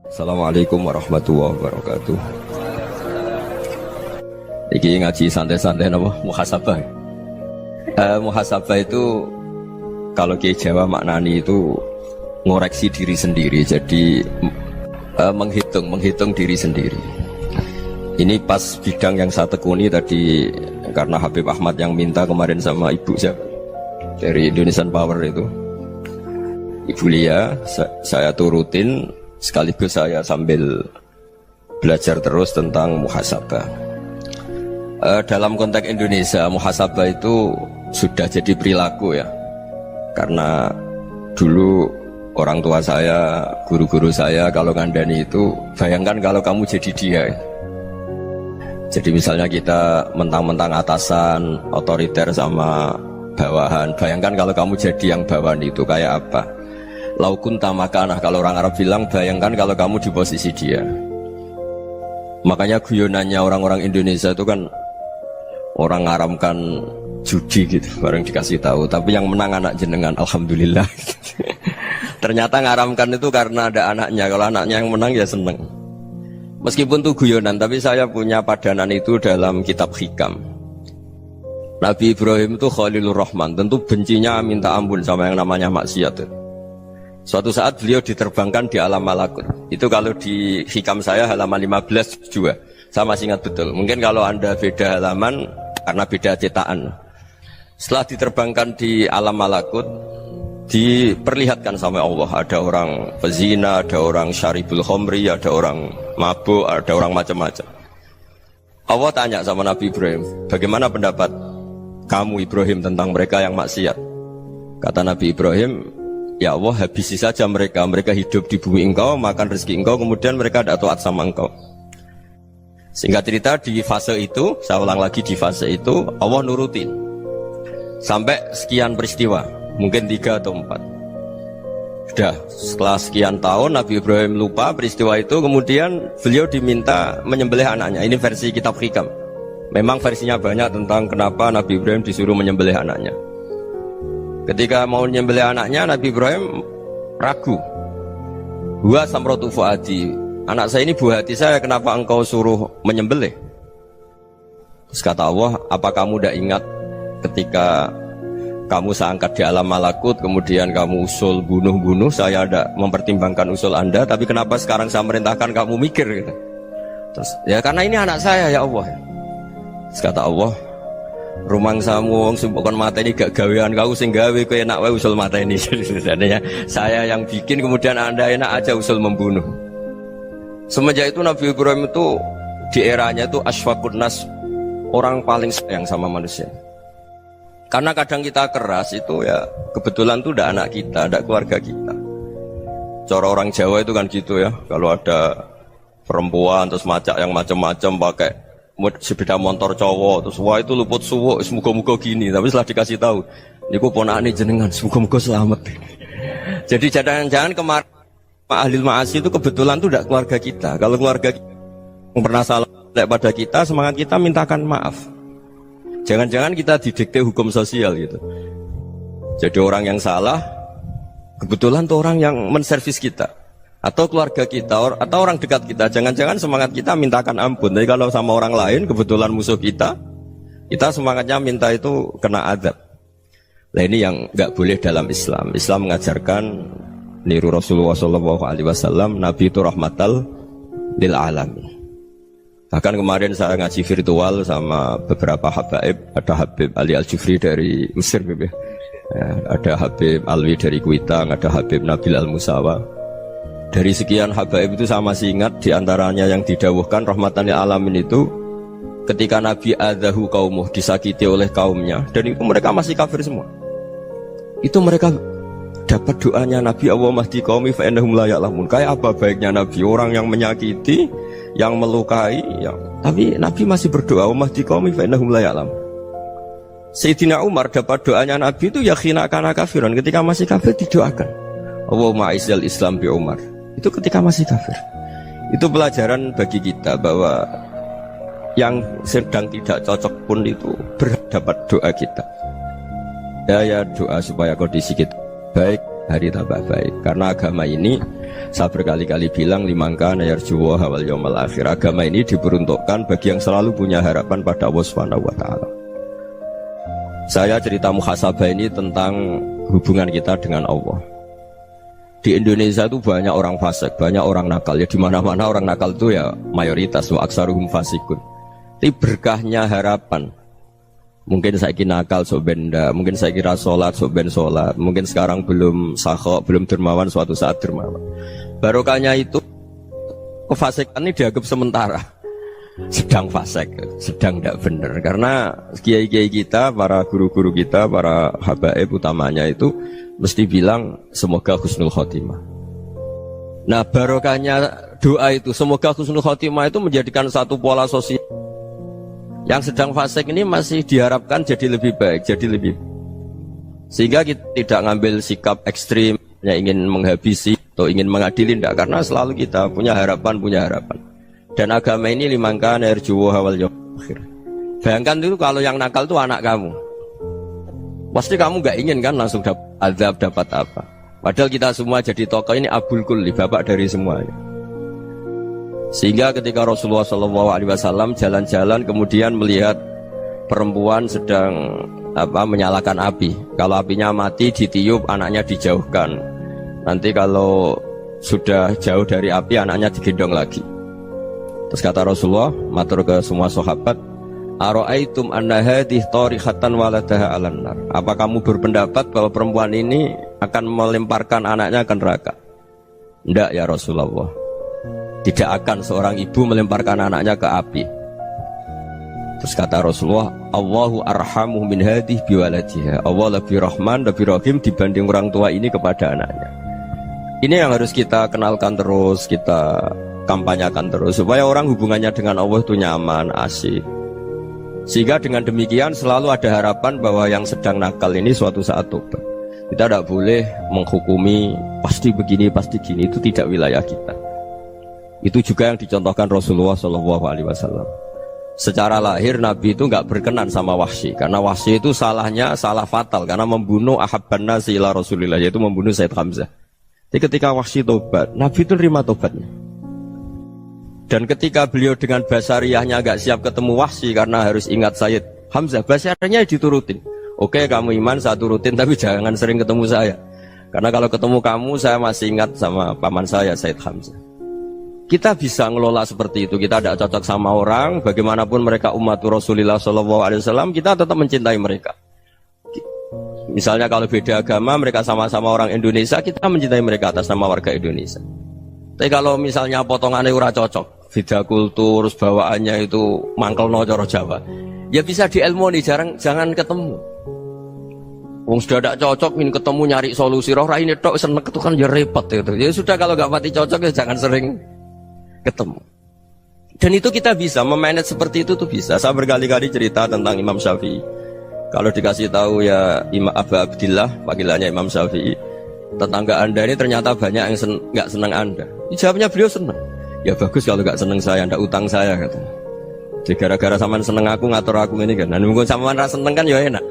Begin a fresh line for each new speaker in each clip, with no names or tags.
Assalamualaikum warahmatullahi wabarakatuh. Iki ngaji santai-santai nama muhasabah. Muhasabah itu kalau Kiai Jawa maknani itu ngoreksi diri sendiri. Jadi menghitung diri sendiri. Ini pas bidang yang saya tekuni tadi karena Habib Ahmad yang minta kemarin sama ibu saya dari Indonesian Power itu. Ibu Lia, saya turutin sekaligus saya sambil belajar terus tentang muhasabah. Dalam konteks Indonesia, muhasabah itu sudah jadi perilaku ya. Karena dulu orang tua saya, guru-guru saya kalau ngandani itu, bayangkan kalau kamu jadi dia. Jadi misalnya kita mentang-mentang atasan, otoriter sama bawahan. Bayangkan kalau kamu jadi yang bawahan itu kayak apa? Laukun tamakanah, kalau orang Arab bilang, bayangkan kalau kamu di posisi dia. Makanya guyonannya orang-orang Indonesia itu kan orang ngaramkan judi gitu, bareng dikasih tahu. Tapi yang menang anak jenengan, alhamdulillah. Ternyata ngaramkan itu karena ada anaknya. Kalau anaknya yang menang ya seneng. Meskipun itu guyonan, tapi saya punya padanan itu dalam kitab Hikam. Nabi Ibrahim itu Khalilur Rahman, tentu bencinya minta ampun sama yang namanya maksiat. Suatu saat beliau diterbangkan di alam malakut. Itu kalau di Hikam saya halaman 15 juga. Saya masih ingat betul. Mungkin kalau Anda beda halaman karena beda cetakan. Setelah diterbangkan di alam malakut, diperlihatkan sama Allah. Ada orang pezina, ada orang syaribul khomri, ada orang mabuk, ada orang macam-macam. Allah tanya sama Nabi Ibrahim, bagaimana pendapat kamu Ibrahim tentang mereka yang maksiat? Kata Nabi Ibrahim, ya Allah, habisi saja mereka. Mereka hidup di bumi engkau, makan rezeki engkau, kemudian mereka tidak taat sama engkau. Singkat cerita, di fase itu, saya ulang lagi, di fase itu Allah nurutin sampai sekian peristiwa, mungkin 3 atau 4. Sudah, setelah sekian tahun Nabi Ibrahim lupa peristiwa itu, kemudian beliau diminta menyembelih anaknya. Ini versi kitab Hikam. Memang versinya banyak tentang kenapa Nabi Ibrahim disuruh menyembelih anaknya. Ketika mau menyembelih anaknya, Nabi Ibrahim ragu. Huwa samratu fuadi, anak saya ini buah hati saya, kenapa engkau suruh menyembelih? Terus kata Allah, apa kamu tidak ingat ketika kamu saya angkat di alam malakut, kemudian kamu usul bunuh-bunuh, saya tidak mempertimbangkan usul Anda, tapi kenapa sekarang saya merintahkan kamu mikir gitu? Terus, ya karena ini anak saya ya Allah. Terus kata Allah, rumang samu wong sing kon mateni gak gawean kau sing gawe kowe enak wae usul mateni. Sebenarnya saya yang bikin, kemudian Anda enak aja usul membunuh. Semenjak itu Nabi Ibrahim itu di eranya itu asfaqun nas, orang paling sayang sama manusia. Karena kadang kita keras itu ya kebetulan tuh udah anak kita, ada keluarga kita. Cara orang Jawa itu kan gitu ya, kalau ada perempuan terus macak yang macam-macam pakai sepeda motor cowok, terus wah itu luput suwuk, semoga-moga gini. Tapi setelah dikasih tahu, niku ponakane jenengan, semoga-moga selamat. Jadi jangan-jangan kemarin ahli ma'asi itu kebetulan tuh tidak keluarga kita. Kalau keluarga kita yang pernah salah pada kita, semangat kita mintakan maaf. Jangan-jangan kita didikte hukum sosial gitu. Jadi orang yang salah, kebetulan tuh orang yang menservis kita. Atau keluarga kita, atau orang dekat kita, jangan-jangan semangat kita mintakan ampun. Tapi kalau sama orang lain, kebetulan musuh kita semangatnya minta itu kena adab. Nah ini yang nggak boleh dalam Islam. Islam mengajarkan niru Rasulullah SAW, Nabi itu rahmatal lil alamin. Bahkan kemarin saya ngaji virtual sama beberapa habaib, ada Habib Ali Al-Jufri dari Mesir, ya. Ada Habib Alwi dari Kuitang, ada Habib Nabil Al-Musawa. Dari sekian habaib itu saya masih ingat diantaranya yang didawuhkan rahmatan lil alamin itu ketika Nabi adzahu qaumuh, disakiti oleh kaumnya, dan itu mereka masih kafir semua. Itu mereka dapat doanya Nabi, Allahumma hdi qaumi fa innahum la ya'lamun. Kayak apa baiknya Nabi, orang yang menyakiti, yang melukai, tapi Nabi masih berdoa, Allahumma hdi qaumi fa innahum la ya'lamun. Sayyidina Umar dapat doanya Nabi itu yakhina kana kafiran, ketika masih kafir didoakan, Allahumma aizzal Islam bi Umar. Itu ketika masih kafir. Itu pelajaran bagi kita bahwa yang sedang tidak cocok pun itu berdapat doa kita. Ya doa supaya kondisi kita baik, hari tambah baik. Karena agama ini Saya berkali-kali bilang limangka nayarjuwa hawal yawmal akhir. Agama ini diperuntukkan bagi yang selalu punya harapan pada Allah Subhanahu wa taala. Saya cerita muhasabah ini tentang hubungan kita dengan Allah. Di Indonesia itu banyak orang fasik, banyak orang nakal. Ya di mana-mana orang nakal itu ya mayoritas, wa aksaruhum fasikun. Tapi berkahnya harapan. Mungkin saya kira nakal sok benda, mungkin saya kira sholat sok ben sholat, mungkin sekarang belum sakhok, belum dermawan, suatu saat dermawan. Barokahnya itu kefasikan ini dianggap sementara, sedang fasik, sedang tidak benar. Karena kiai-kiai kita, para guru-guru kita, para habaib utamanya itu mesti bilang semoga husnul khotimah. Nah barokahnya doa itu semoga husnul khotimah itu menjadikan satu pola sosial. Yang sedang fasik ini masih diharapkan jadi lebih baik, jadi lebih. Sehingga kita tidak ngambil sikap ekstrim, yang ingin menghabisi atau ingin mengadili, tidak. Karena selalu kita punya harapan. Dan agama ini limangka nerjuwo hawal yawmal akhir. Bayangkan itu kalau yang nakal itu anak kamu. Pasti kamu nggak ingin kan langsung dapat azab, dapat apa. Padahal kita semua jadi tokoh ini abul kulli, bapak dari semuanya. Sehingga ketika Rasulullah SAW jalan-jalan kemudian melihat perempuan sedang menyalakan api. Kalau apinya mati ditiup, anaknya dijauhkan. Nanti kalau sudah jauh dari api, anaknya digendong lagi. Terus kata Rasulullah, matur ke semua sahabat, Aro'aitum anna hadih tarihatan waladaha alan nar. Apa kamu berpendapat bahwa perempuan ini akan melemparkan anaknya ke neraka? Tidak ya Rasulullah. Tidak akan seorang ibu melemparkan anaknya ke api. Terus kata Rasulullah, Allahu arhamu min hadih biwaladiha. Allah lebih rahman, lebih rahim dibanding orang tua ini kepada anaknya. Ini yang harus kita kenalkan terus, kita kampanyakan terus, supaya orang hubungannya dengan Allah itu nyaman, asik. Sehingga dengan demikian selalu ada harapan bahwa yang sedang nakal ini suatu saat tobat. Kita tidak boleh menghukumi pasti begini, pasti gini, itu tidak wilayah kita. Itu juga yang dicontohkan Rasulullah SAW. Secara lahir Nabi itu nggak berkenan sama Wahsy, karena Wahsy itu salahnya salah fatal karena membunuh ahabban nasi ila Rasulillah, yaitu membunuh Sayyid Hamzah. Jadi ketika Wahsy tobat, Nabi itu terima tobatnya. Dan ketika beliau dengan basariyahnya nggak siap ketemu Wahsy karena harus ingat Sayyid Hamzah, basariyahnya diturutin. Oke, kamu iman saya turutin, tapi jangan sering ketemu saya. Karena kalau ketemu kamu saya masih ingat sama paman saya Sayyid Hamzah. Kita bisa ngelola seperti itu. Kita tidak cocok sama orang, bagaimanapun mereka umat Rasulullah SAW, kita tetap mencintai mereka. Misalnya kalau beda agama, mereka sama-sama orang Indonesia, kita mencintai mereka atas nama warga Indonesia. Tapi kalau misalnya potongannya ora cocok, beda kultur, bawaannya itu mangkelno cara Jawa, ya bisa diilmoni, jangan ketemu. Wong sudah tidak cocok, ingin ketemu nyari solusi. Roh ini tok seneng itu kan ya repot itu. Ya sudah kalau nggak pati cocok ya jangan sering ketemu. Dan itu kita bisa memanage seperti itu tuh bisa. Saya berkali-kali cerita tentang Imam Syafi'i. Kalau dikasih tahu ya Imam Abu Abdillah, panggilannya Imam Syafi'i, tetangga anda ini ternyata banyak yang nggak senang anda. Jawabnya beliau senang. Ya bagus kalau nggak senang saya, ndak utang saya katanya. Jadi gara-gara saman seneng aku ngatur aku ini kan. Dan mungkin saman rasa seneng kan ya enak.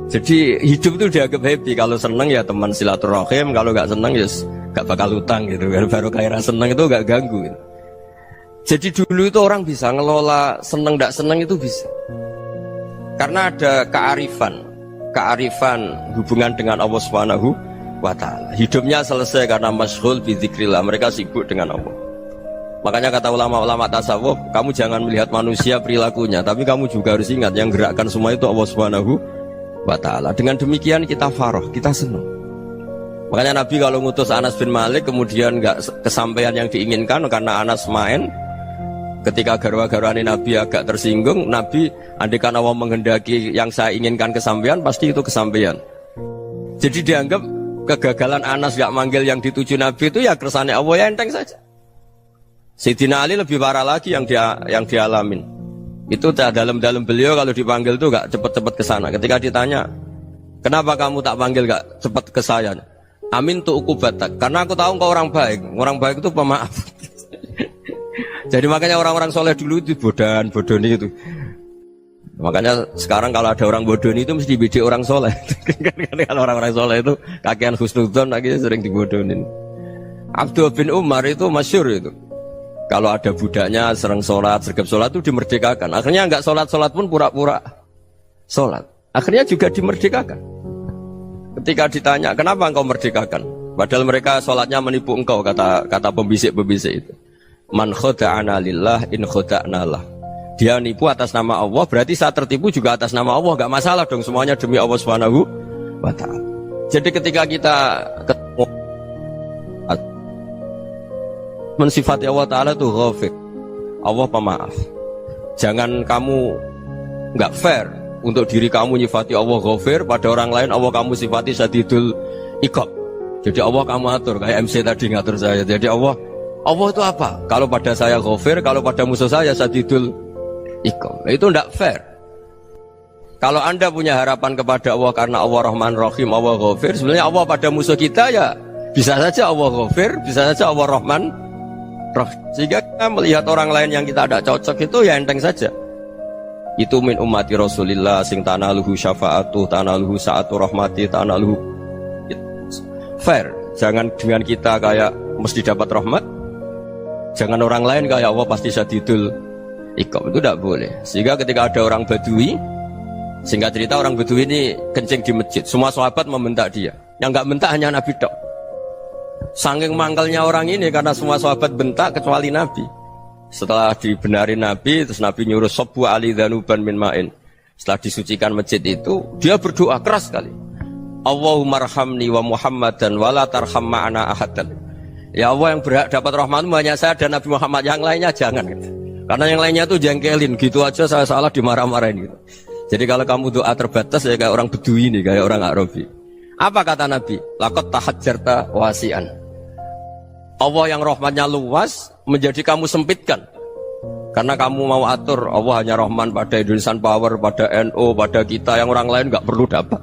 Jadi hidup itu dianggap happy. Kalau seneng ya teman silaturahim, kalau nggak seneng ya nggak bakal utang gitu. Baru kayak rasa seneng itu nggak ganggu. Gitu. Jadi dulu itu orang bisa ngelola seneng tidak seneng itu bisa. Karena ada kearifan hubungan dengan Allah Subhanahu wa taala. Hidupnya selesai karena masyghul bi dzikrillah, mereka sibuk dengan Allah. Makanya kata ulama-ulama tasawuf, kamu jangan melihat manusia perilakunya, tapi kamu juga harus ingat yang gerakkan semua itu Allah Subhanahu wa taala. Dengan demikian kita farah, kita senang. Makanya Nabi kalau ngutus Anas bin Malik kemudian nggak kesampaian yang diinginkan karena Anas main. Ketika garwa-garwani Nabi agak tersinggung, Nabi andaikan Allah menghendaki yang saya inginkan kesampaian, pasti itu kesampaian. Jadi dianggap kegagalan Anas gak manggil yang dituju Nabi itu ya kersane Allah, ya enteng saja. Sayyidina Ali lebih parah lagi yang dialamin. Itu dalam beliau kalau dipanggil itu gak cepet-cepet ke sana. Ketika ditanya, kenapa kamu tak panggil gak cepet ke saya? Amin tu ukubatak, karena aku tahu engkau orang baik. Orang baik itu pemaaf. Jadi makanya orang-orang soleh dulu itu bodoni itu. Makanya sekarang kalau ada orang bodoni itu mesti beda orang soleh. Kalau orang-orang soleh itu kakean husnudzon akhirnya sering dibodonin. Abdullah bin Umar itu masyhur itu. Kalau ada budaknya sering sholat, sergap sholat itu dimerdekakan. Akhirnya nggak sholat pun pura-pura sholat. Akhirnya juga dimerdekakan. Ketika ditanya, kenapa engkau merdekakan? Padahal mereka sholatnya menipu engkau, kata pembisik-pembisik itu. Man khoda'ana lillah in khoda'na lah. Dia nipu atas nama Allah, berarti saat tertipu juga atas nama Allah. Gak masalah dong, semuanya demi Allah Subhanahu wa ta'ala. Jadi ketika kita ketemu mensifati Allah Ta'ala itu ghafir, Allah pemaaf. Jangan kamu gak fair untuk diri kamu nyifati Allah ghafir, pada orang lain Allah kamu sifati syadidul iqab. Jadi Allah kamu atur, kayak MC tadi ngatur saya. Jadi Allah itu apa? Kalau pada saya ghafir, kalau pada musuh saya syadidul iqab. Itu tidak fair. Kalau Anda punya harapan kepada Allah karena Allah Rahman Rahim, Allah ghafir, sebenarnya Allah pada musuh kita ya bisa saja Allah ghafir, bisa saja Allah Rahman Rahim. Sehingga kita melihat orang lain yang kita tidak cocok itu ya enteng saja. Itu min ummati Rasulillah sing tanaluhu syafa'atu, tanaluhu sa'atu rahmati, tanaluhu fair. Jangan dengan kita kayak mesti dapat rahmat. Jangan orang lain kayak Allah pasti syadidul iqab. Itu tidak boleh. Sehingga ketika ada orang Badui, singkat cerita orang Badui ini kencing di masjid, semua sahabat membentak dia. Yang nggak bentak hanya Nabi tok. Saking mangkalnya orang ini karena semua sahabat bentak kecuali Nabi. Setelah dibenarin Nabi, terus Nabi nyuruh sobu ali dhanuban min ma'in. Setelah disucikan masjid itu, dia berdoa keras sekali. Allahumma arhamni wa Muhammadan wa la tarham ma'ana ahadan. Ya Allah, yang berhak dapat rahmatmu hanya saya dan Nabi Muhammad, yang lainnya jangan gitu. Karena yang lainnya itu jengkelin, gitu aja saya salah dimarah-marahin gitu. Jadi kalau kamu doa terbatas ya kayak orang Bedui ini, kayak orang Arabi. Apa kata Nabi? Laqad tahajjarta wasi'an. Allah yang rahmatnya luas menjadi kamu sempitkan. Karena kamu mau atur Allah hanya Rahman pada Indonesian Power, pada NU, pada kita, yang orang lain gak perlu dapat.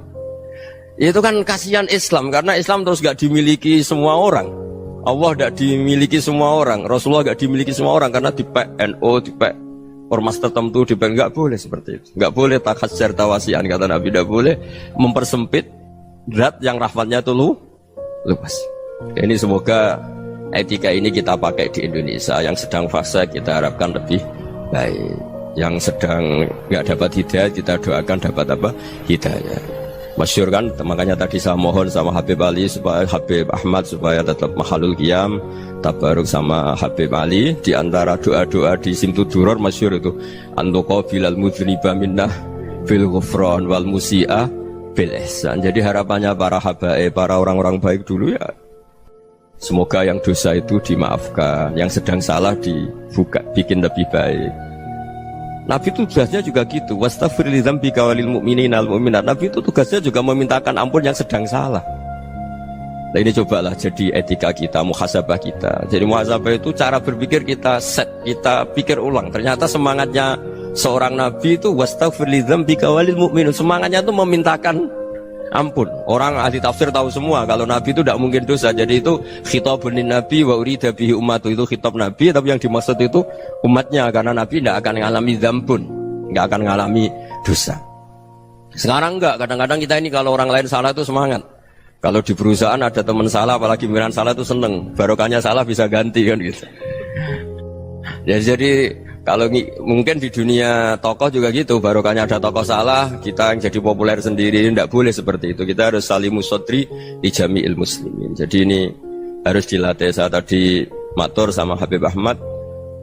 Itu kan kasihan Islam, karena Islam terus gak dimiliki semua orang. Allah gak dimiliki semua orang, Rasulullah gak dimiliki semua orang, karena dipek NU, dipek ormas tertentu, dipek, gak boleh seperti itu. Gak boleh takhasyar tawasian, kata Nabi, gak boleh mempersempit zat yang rahmatnya itu luas. Ini semoga etika ini kita pakai di Indonesia. Yang sedang fase kita harapkan lebih baik, yang sedang nggak dapat hidayah kita doakan dapat apa? Hidayah. Masyhur kan, makanya tadi saya mohon sama Habib Ali supaya Habib Ahmad supaya tetap mahalul qiyam tabaruk sama Habib Ali. Di antara doa-doa di Simtud Duror masyhur itu antuqa bilal mudhriba minnah bil ghufran wal musi'a bil ihsan. Jadi harapannya para habaib, para orang-orang baik dulu ya, semoga yang dosa itu dimaafkan, yang sedang salah dibuka, bikin lebih baik. Nabi itu tugasnya juga gitu. Wastaghfir li dzambika walil mu'minina wal mu'minat. Nabi itu tugasnya juga memintakan ampun yang sedang salah. Nah ini cobalah jadi etika kita, muhasabah kita. Jadi muhasabah itu cara berpikir kita set, kita pikir ulang. Ternyata semangatnya seorang Nabi itu wastaghfir li dzambika walil mu'minun. Semangatnya itu memintakan ampun. Orang ahli tafsir tahu semua kalau Nabi itu tidak mungkin dosa. Jadi itu khitabun Nabi wa urida bihi ummatu, itu khitab Nabi, tapi yang dimaksud itu umatnya, karena Nabi tidak akan mengalami dzambun, tidak akan mengalami dosa. Sekarang enggak, kadang-kadang kita ini kalau orang lain salah itu semangat. Kalau di perusahaan ada teman salah, apalagi pimpinan salah itu seneng, barokahnya salah bisa ganti kan gitu. Ya jadi kalau mungkin di dunia tokoh juga gitu, barokahnya ada tokoh salah, kita yang jadi populer sendiri, tidak boleh seperti itu. Kita harus salimus sodri di jami'il muslimin. Jadi ini harus dilatih. Saya tadi matur sama Habib Ahmad,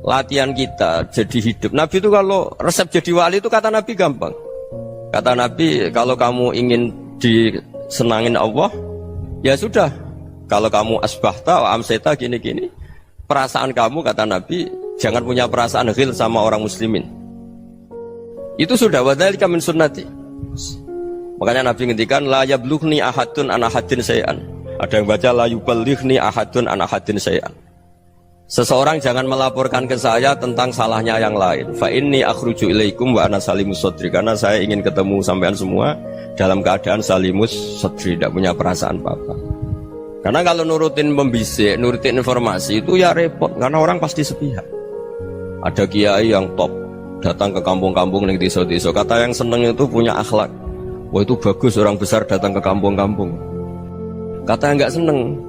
latihan kita jadi hidup. Nabi itu kalau resep jadi wali itu kata Nabi gampang. Kata Nabi, kalau kamu ingin disenangin Allah, ya sudah. Kalau kamu asbahta wa amseta gini-gini, perasaan kamu, kata Nabi, jangan punya perasaan ghil sama orang muslimin. Itu sudah wadzalika min sunnati. Makanya Nabi ngendikan la yablughni ahadun an ahadin syai'an. Ada yang baca la yuballighni ahadun an ahadin syai'an. Seseorang jangan melaporkan ke saya tentang salahnya yang lain. Fa inni akhruju ilaikum wa ana salimus sadri. Karena saya ingin ketemu sampean semua dalam keadaan salimus sadri, tidak punya perasaan apa-apa. Karena kalau nurutin pembisik, nurutin informasi itu ya repot, karena orang pasti sepihak. Ada kiai yang top datang ke kampung-kampung ning desa-desa, kata yang seneng itu punya akhlak. Wah itu bagus orang besar datang ke kampung-kampung. Kata yang nggak seneng,